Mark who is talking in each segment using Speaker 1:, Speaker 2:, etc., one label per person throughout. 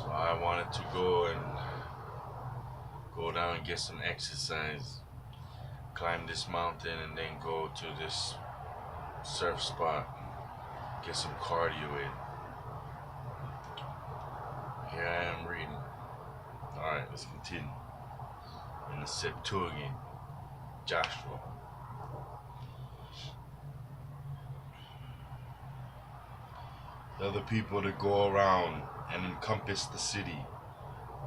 Speaker 1: So I wanted to go down and get some exercise, climb this mountain, and then go to this surf spot, get some cardio in. Here I am reading. Alright, let's continue. In the Septuagint Joshua. Tell the people to go around and encompass the city,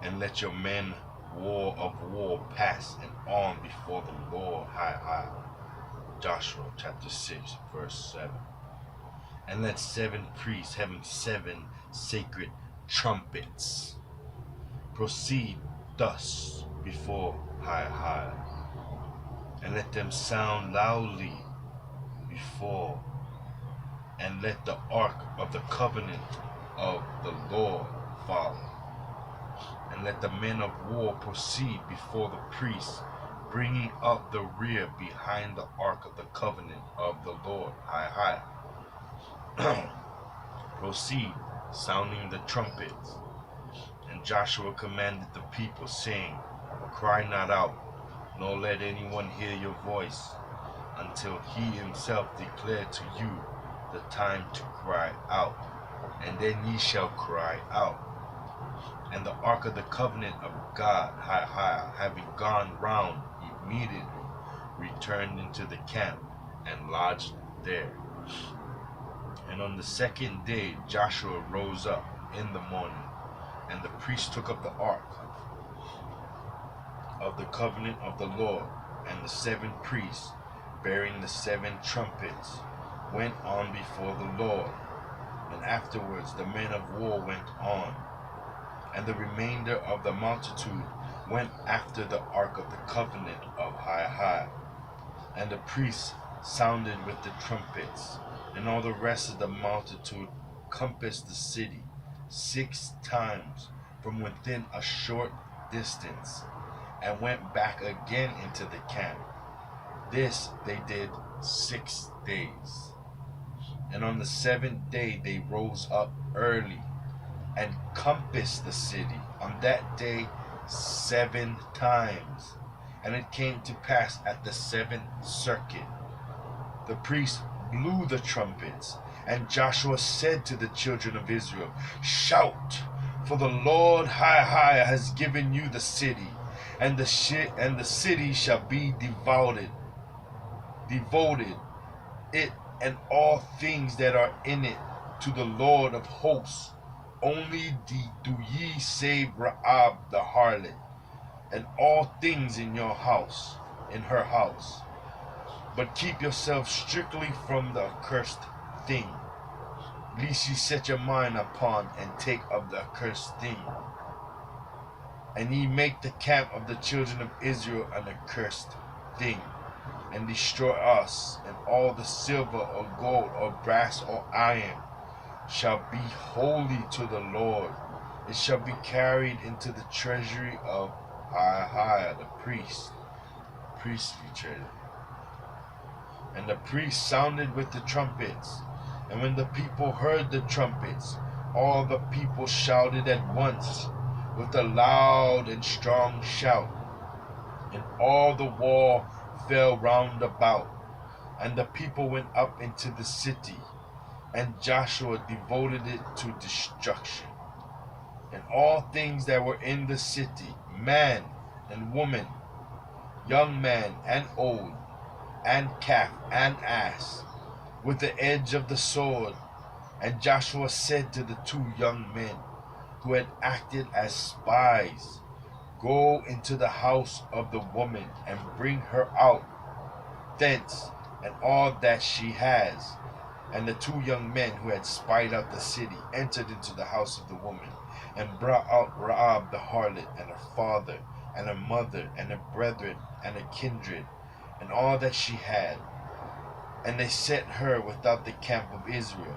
Speaker 1: and let your men of war pass and on before the Lord high. Joshua chapter 6, verse 7. And let 7 priests having 7 sacred trumpets proceed thus before high, and let them sound loudly before, and let the ark of the covenant of the Lord follow. And let the men of war proceed before the priests, bringing up the rear behind the ark of the covenant of the Lord high. Proceed, sounding the trumpets. And Joshua commanded the people, saying, Cry not out, nor let anyone hear your voice, until he himself declare to you the time to cry out, and then ye shall cry out. And the ark of the covenant of God high, having gone round, immediately returned into the camp and lodged there. And on the second day Joshua rose up in the morning, and the priests took up the ark of the covenant of the Lord, and the 7 priests, bearing the 7 trumpets, went on before the Lord. And afterwards the men of war went on, and the remainder of the multitude went after the ark of the covenant of high. And the priests sounded with the trumpets, and all the rest of the multitude compassed the city 6 times from within a short distance, and went back again into the camp. This they did 6 days. And on the 7th day they rose up early and compassed the city on that day 7 times. And it came to pass at the 7th circuit, the priests blew the trumpets, and Joshua said to the children of Israel, Shout, for the Lord high has given you the city, and the city shall be devoted, it and all things that are in it, to the Lord of hosts. Only do ye save Rahab the harlot, and all things in your house, in her house. But keep yourselves strictly from the accursed thing, lest ye set your mind upon and take of the accursed thing, and ye make the camp of the children of Israel an accursed thing, and destroy us. And all the silver or gold or brass or iron shall be holy to the Lord. It shall be carried into the treasury of high, the priestly treasury. And the priests sounded with the trumpets. And when the people heard the trumpets, all the people shouted at once with a loud and strong shout. And all the wall fell round about, and the people went up into the city, and Joshua devoted it to destruction. And all things that were in the city, man and woman, young man and old, and calf and ass, with the edge of the sword. And Joshua said to the 2 young men who had acted as spies, Go into the house of the woman, and bring her out thence, and all that she has. And the 2 young men who had spied out the city entered into the house of the woman, and brought out Rahab the harlot, and her father, and her mother, and her brethren, and her kindred, and all that she had. And they set her without the camp of Israel.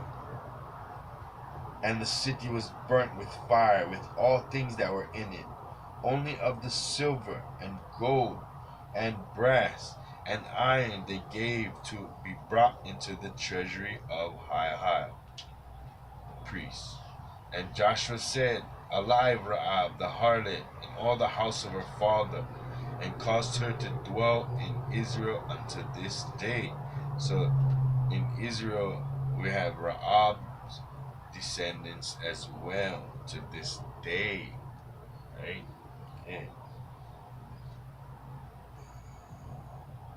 Speaker 1: And the city was burnt with fire, with all things that were in it. Only of the silver and gold and brass and iron they gave to be brought into the treasury of high, the priests. And Joshua said, alive Rahab the harlot and all the house of her father, and caused her to dwell in Israel unto this day. So in Israel we have Rahab's descendants as well to this day, right? And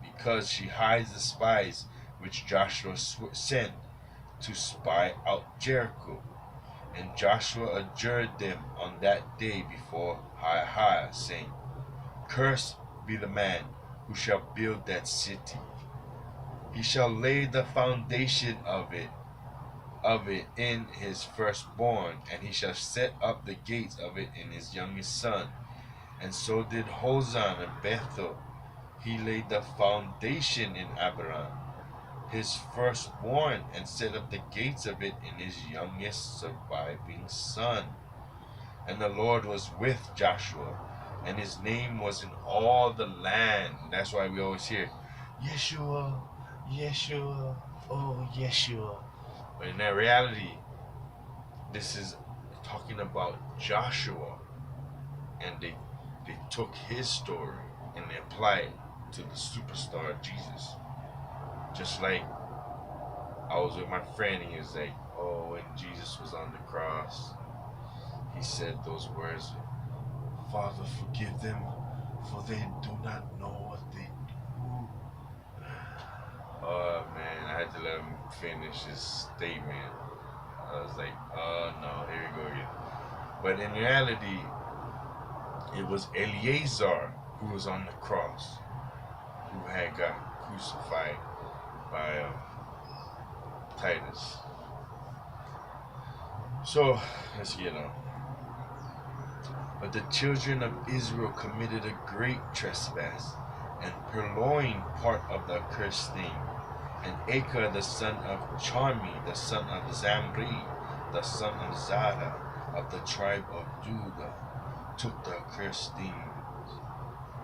Speaker 1: because she hides the spies which Joshua sent to spy out Jericho. And Joshua adjured them on that day before Hai, saying, Cursed be the man who shall build that city. He shall lay the foundation of it in his firstborn, and he shall set up the gates of it in his youngest son. And so did Hosam and Bethel. He laid the foundation in Abiram, his firstborn, and set up the gates of it in his youngest surviving son. And the Lord was with Joshua, and his name was in all the land. That's why we always hear, Yeshua, Yeshua, oh Yeshua. But in that reality, this is talking about Joshua, and they took his story and they applied it to the superstar Jesus. Just like I was with my friend, and he was like, oh, when Jesus was on the cross, he said those words, Father, forgive them, for they do not know what they do. Oh man, I had to let him finish his statement. I was like, oh no, here we go again. But in reality, it was Eleazar who was on the cross, who had got crucified by Titus. So, let's get on. But the children of Israel committed a great trespass, and purloined part of the accursed thing. And Achan the son of Charmi, the son of Zamri, the son of Zara, of the tribe of Judah, took the accursed thing.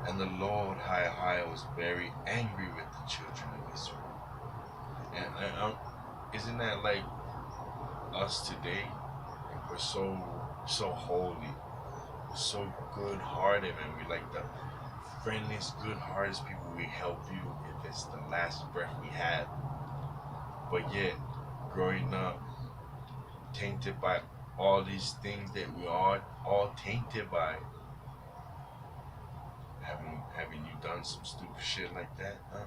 Speaker 1: And the Lord High was very angry with the children of Israel. And isn't that like us today? We're so holy, we're so good-hearted, and we like the friendliest, good-hearted people. We help you if it's the last breath we have. But yet, growing up, tainted by all these things that we are all tainted by. Having you done some stupid shit like that, huh?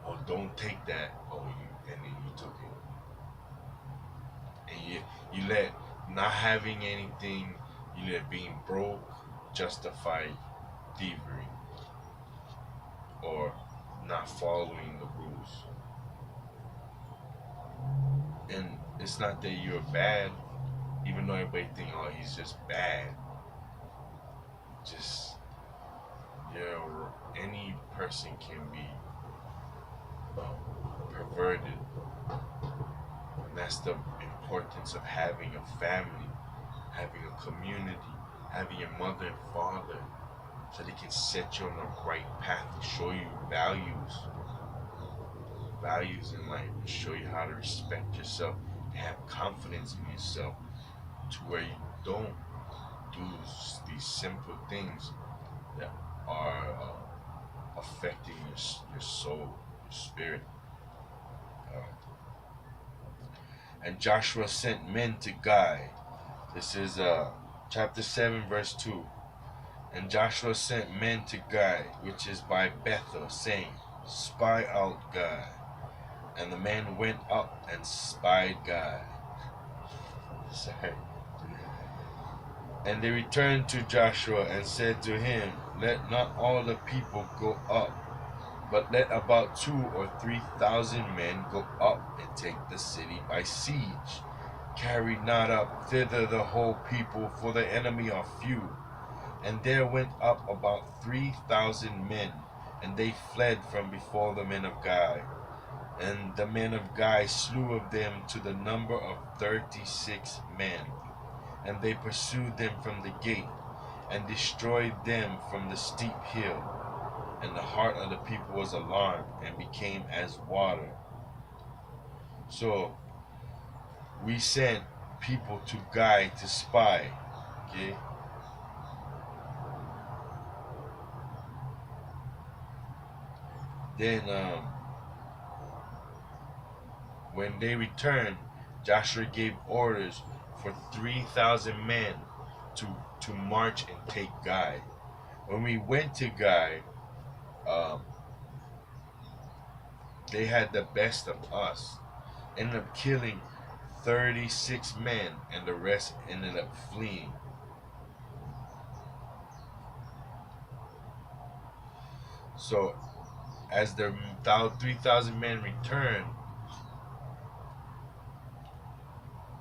Speaker 1: Oh, don't take that. Oh, and then you took it. And you let not having anything, you let being broke justify thievery or not following the rules. And it's not that you're bad, even though everybody think, oh, he's just bad. Just, any person can be perverted. And that's the importance of having a family, having a community, having your mother and father, so they can set you on the right path and show you values in life, and show you how to respect yourself and have confidence in yourself, to where you don't do these simple things that are affecting your soul, your spirit. And Joshua sent men to Gai. This is chapter 7, verse 2. And Joshua sent men to Gai, which is by Bethel, saying, Spy out Gai. And the men went up and spied Gai. Sorry. And they returned to Joshua and said to him, Let not all the people go up, but let about 2,000 or 3,000 men go up and take the city by siege. Carry not up thither the whole people, for the enemy are few. And there went up about 3,000 men, and they fled from before the men of Gai. And the men of Gai slew of them to the number of 36 men. And they pursued them from the gate, and destroyed them from the steep hill. And the heart of the people was alarmed, and became as water. So we sent people to guide, to spy. Okay? Then when they returned, Joshua gave orders for 3,000 men to march and take Gai. When we went to Gai, um, they had the best of us. Ended up killing 36 men, and the rest ended up fleeing. So, as the 3,000 men returned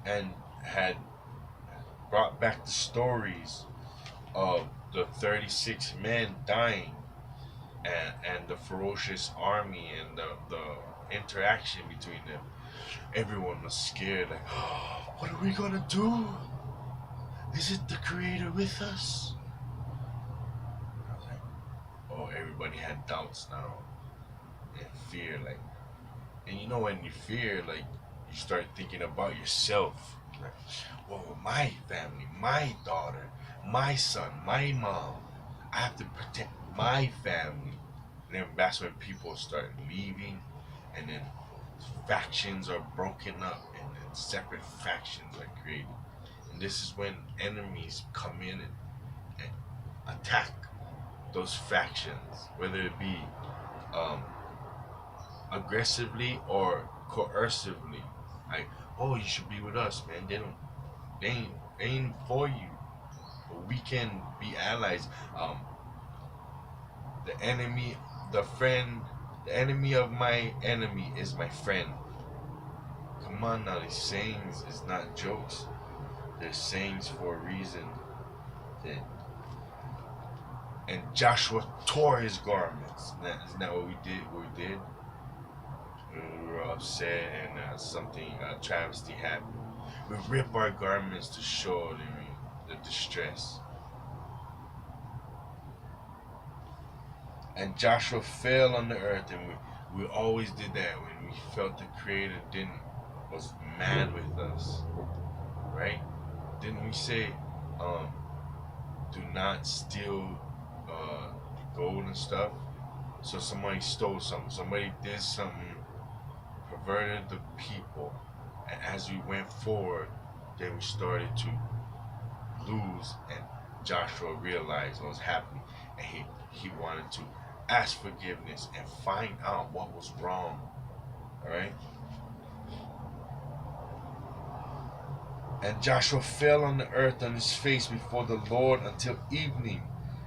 Speaker 1: and had brought back the stories of the 36 men dying, and the ferocious army, and the interaction between them, everyone was scared. Like, oh, what are we gonna do? Is it the Creator with us? I was like, oh, everybody had doubts now and fear. Like, and you know, when you fear, like, you start thinking about yourself. Like, well, my family, my daughter, my son, my mom, I have to protect my family. And then that's when people start leaving, and then factions are broken up, and then separate factions are created. And this is when enemies come in and attack those factions, whether it be um, aggressively or coercively. Like, oh, you should be with us, man. They ain't for you. But we can be allies. The enemy, the enemy of my enemy is my friend. Come on now, these sayings is not jokes. They're sayings for a reason. And Joshua tore his garments. Isn't that what we did? We were upset, and something, travesty happened. We rip our garments to show the distress. And Joshua fell on the earth, and we always did that when we felt the Creator was mad with us, right? Didn't we say, do not steal gold and stuff? So somebody stole something, somebody did something, perverted the people, and as we went forward, then we started to lose, and Joshua realized what was happening, and he wanted to ask forgiveness and find out what was wrong. All right. And Joshua fell on the earth on his face before the Lord until evening.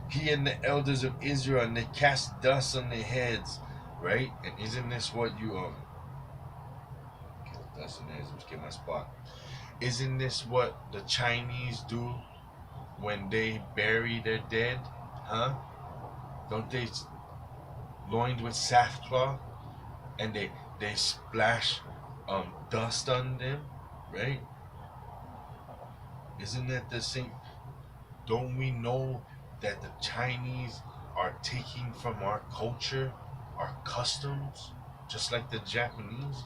Speaker 1: He and the elders of Israel, and they cast dust on their heads. Right? And isn't this what you get dust on their heads? Let's get my spot. Isn't this what the Chinese do when they bury their dead? Huh? Don't they loined with sackcloth, and they splash dust on them, right? Isn't that the same? Don't we know that the Chinese are taking from our culture, our customs, just like the Japanese?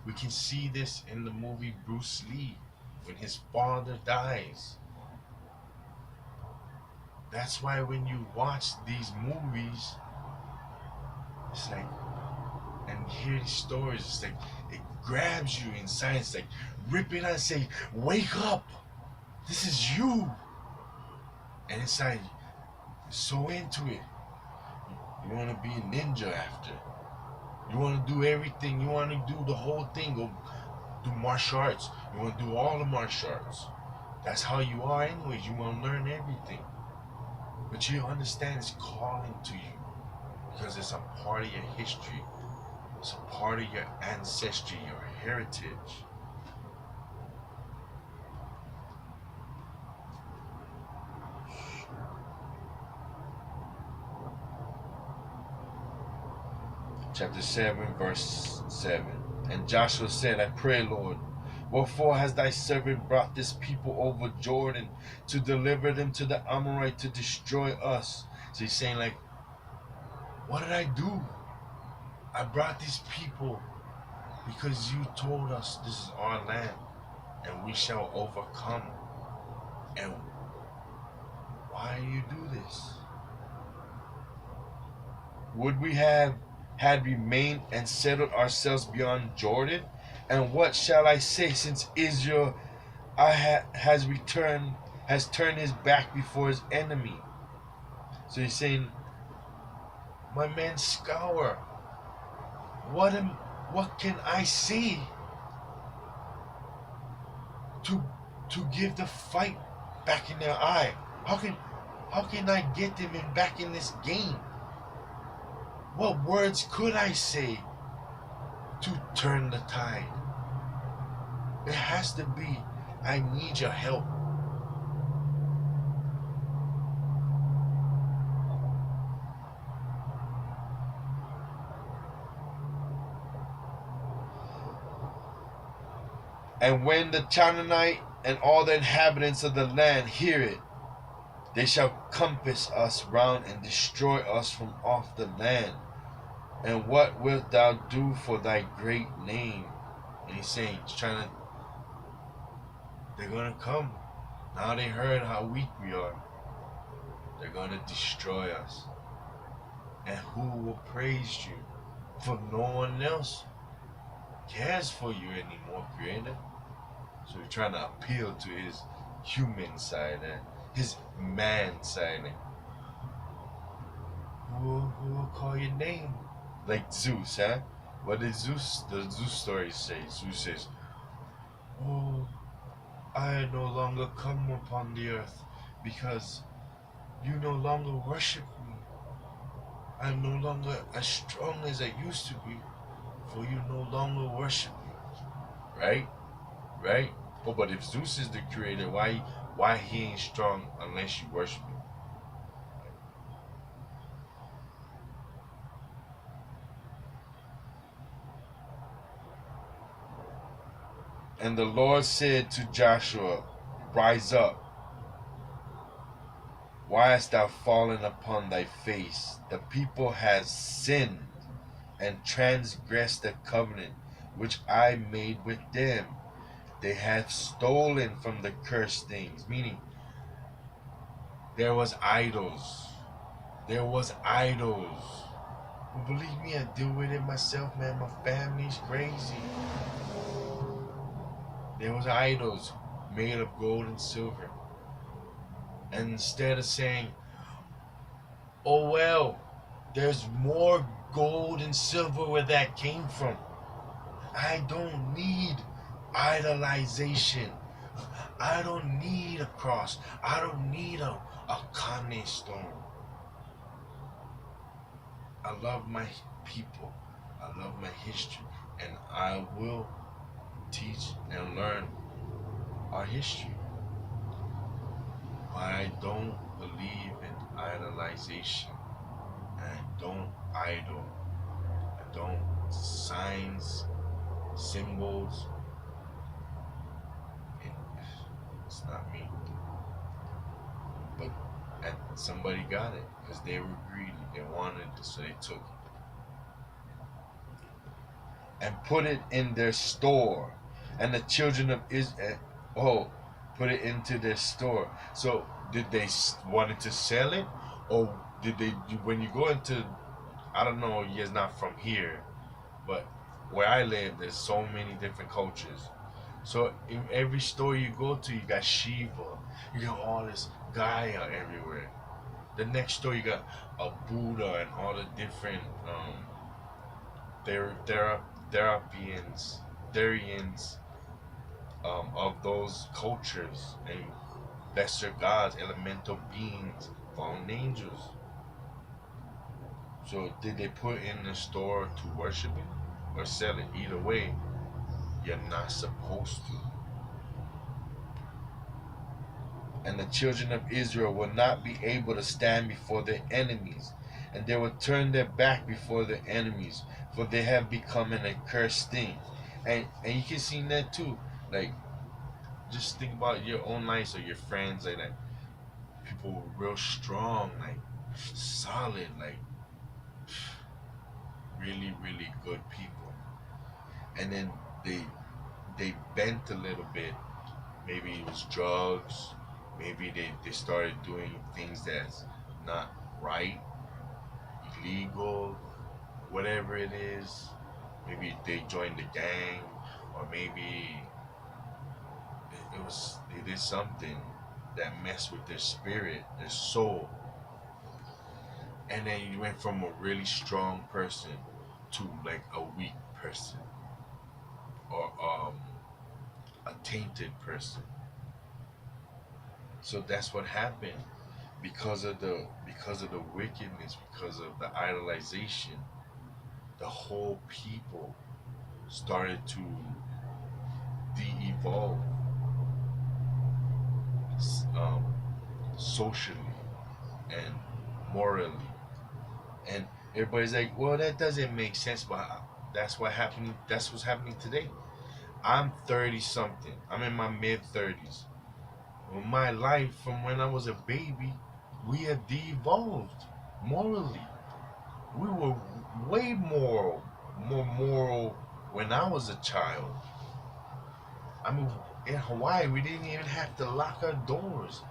Speaker 1: We can see this in the movie Bruce Lee when his father dies. That's why when you watch these movies, it's like, and hear these stories, it's like it grabs you inside. It's like rip it out and say, wake up, this is you. And it's like so into it. You want to be a ninja after. You want to do everything. You want to do the whole thing. Go do martial arts. You want to do all the martial arts. That's how you are anyways. You want to learn everything. But you understand it's calling to you, because it's a part of your history. It's a part of your ancestry, your heritage. Chapter 7, verse 7. And Joshua said, I pray, Lord, wherefore has thy servant brought this people over Jordan to deliver them to the Amorite to destroy us? So he's saying, like, what did I do? I brought these people because you told us this is our land. and we shall overcome. And why do you do this? Would we have had remained and settled ourselves beyond Jordan? And what shall I say, since Israel has turned his back before his enemy? So he's saying, my men scour. What can I say to give the fight back in their eye? How can I get them back in this game? What words could I say to turn the tide? It has to be, I need your help. And when the Canaanite and all the inhabitants of the land hear it, they shall compass us round and destroy us from off the land. And what wilt thou do for thy great name? And he's saying, they're going to come. Now they heard how weak we are. They're going to destroy us. And who will praise you? For no one else cares for you anymore, Creator. So he's trying to appeal to his human side and his man side. Who will call your name? Like Zeus, huh? What did the Zeus story say? Zeus says, oh, I no longer come upon the earth because you no longer worship me. I'm no longer as strong as I used to be, for you no longer worship me. Right? Right? Oh, but if Zeus is the creator, why he ain't strong unless you worship him? And the Lord said to Joshua, rise up. Why hast thou fallen upon thy face? The people has sinned and transgressed the covenant which I made with them. They have stolen from the cursed things, meaning there was idols. There was idols. Well, believe me, I deal with it myself, man. My family's crazy. There was idols made of gold and silver. And instead of saying, oh well, there's more gold and silver where that came from. I don't need idolization. I don't need a cross. I don't need a Kane stone. I love my people. I love my history. And I will teach and learn our history. But I don't believe in idolization. I don't idol. I don't signs, symbols. It's not me. But somebody got it because they were greedy. They wanted it, so they took it. And put it in their store. And the children of Israel, put it into their store. So did they wanted to sell it? Or did they, when you go into, I don't know, you're not from here, but where I live, there's so many different cultures. So in every store you go to, you got Shiva, you got all this Gaia everywhere. The next store you got a Buddha and all the different Therians of those cultures and lesser gods, elemental beings, fallen angels. So did they put in the store to worship it or sell it? Either way, you're not supposed to. And the children of Israel will not be able to stand before their enemies, and they will turn their back before their enemies, for they have become an accursed thing. And you can see that too. Like, just think about your own lives or your friends, like that. People were real strong, like solid, like really, good people. And then they bent a little bit Maybe it was drugs. Maybe they started doing things that's not right, illegal, whatever it is. Maybe they joined the gang, or maybe they did something that messed with their spirit, their soul, and then you went from a really strong person to like a weak person, or a tainted person. So that's what happened because of the wickedness, because of the idolization. The whole people started to de-evolve, um, socially and morally, and everybody's like, "Well, that doesn't make sense," but that's what happened. That's what's happening today. I'm 30 something. I'm in my mid 30s. Well, my life from when I was a baby, we have de-evolved morally. We were way more moral when I was a child. I mean, in Hawaii, we didn't even have to lock our doors.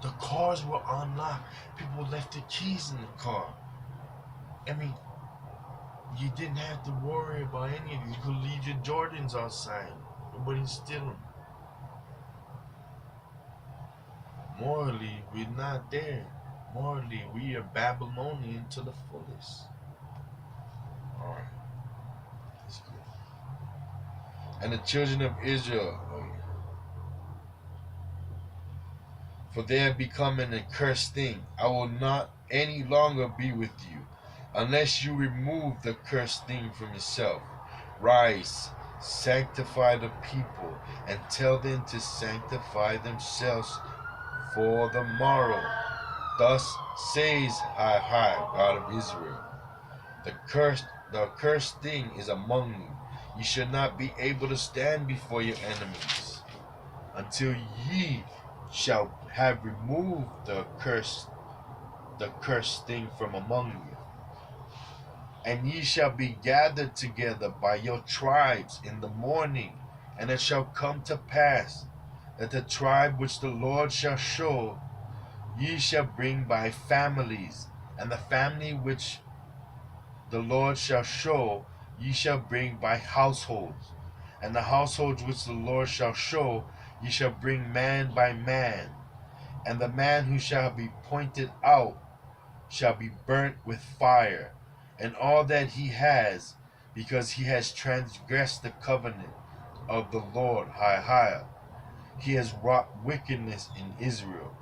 Speaker 1: The cars were unlocked. People left their keys in the car. I mean, you didn't have to worry about any of these. You could leave your Jordans outside. Nobody steal them. Morally, we're not there. Morally, we are Babylonian to the fullest. Alright, that's good. And the children of Israel, for they have become an accursed thing. I will not any longer be with you, unless you remove the cursed thing from yourself. Rise, sanctify the people, and tell them to sanctify themselves for the morrow. Thus says High, God of Israel. The accursed thing is among you. You should not be able to stand before your enemies until ye shall have removed the cursed thing from among you. And ye shall be gathered together by your tribes in the morning. And it shall come to pass that the tribe which the Lord shall show ye shall bring by families, and the family which the Lord shall show ye shall bring by households, and the households which the Lord shall show ye shall bring man by man, and the man who shall be pointed out shall be burnt with fire, and all that he has, because he has transgressed the covenant of the Lord high. He has wrought wickedness in Israel.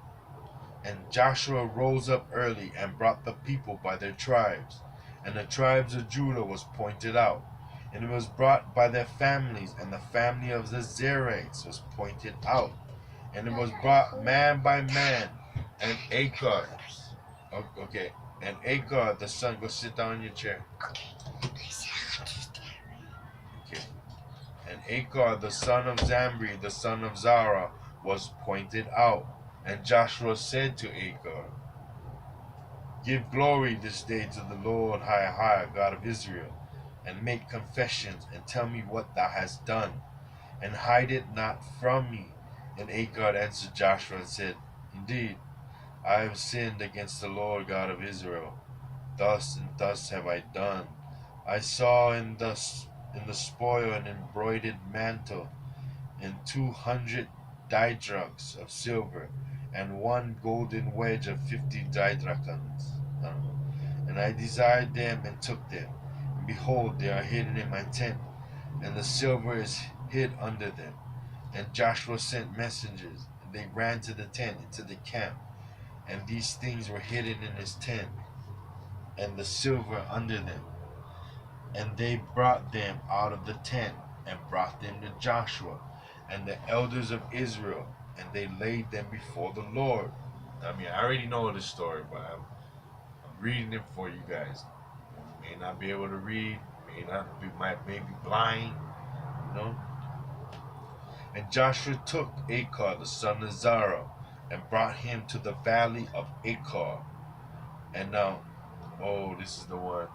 Speaker 1: And Joshua rose up early and brought the people by their tribes. And the tribes of Judah was pointed out. And it was brought by their families, and the family of the Zerites was pointed out. And it was brought man by man. And Achar, okay, and Achar the son, go sit down in your chair. Okay. And Achar the son of Zambri, the son of Zara, was pointed out. And Joshua said to Achar, give glory this day to the Lord high, God of Israel, and make confessions, and tell me what thou hast done, and hide it not from me. And Achar answered Joshua and said, indeed, I have sinned against the Lord God of Israel. Thus and thus have I done. I saw in the spoil an embroidered mantle, and 200 didrachms of silver, and one golden wedge of 50 didrachms. And I desired them and took them. And behold, they are hidden in my tent, and the silver is hid under them. And Joshua sent messengers, and they ran to the tent, into the camp, and these things were hidden in his tent, and the silver under them. And they brought them out of the tent, and brought them to Joshua and the elders of Israel, and they laid them before the Lord. I mean, I already know the story, but I'm reading it for you guys. You may not be able to read, may be blind, you know. And Joshua took Achar the son of Zara, and brought him to the valley of Achor. And now, oh, this is the one.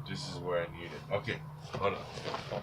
Speaker 1: This is where I need it. Okay, hold on.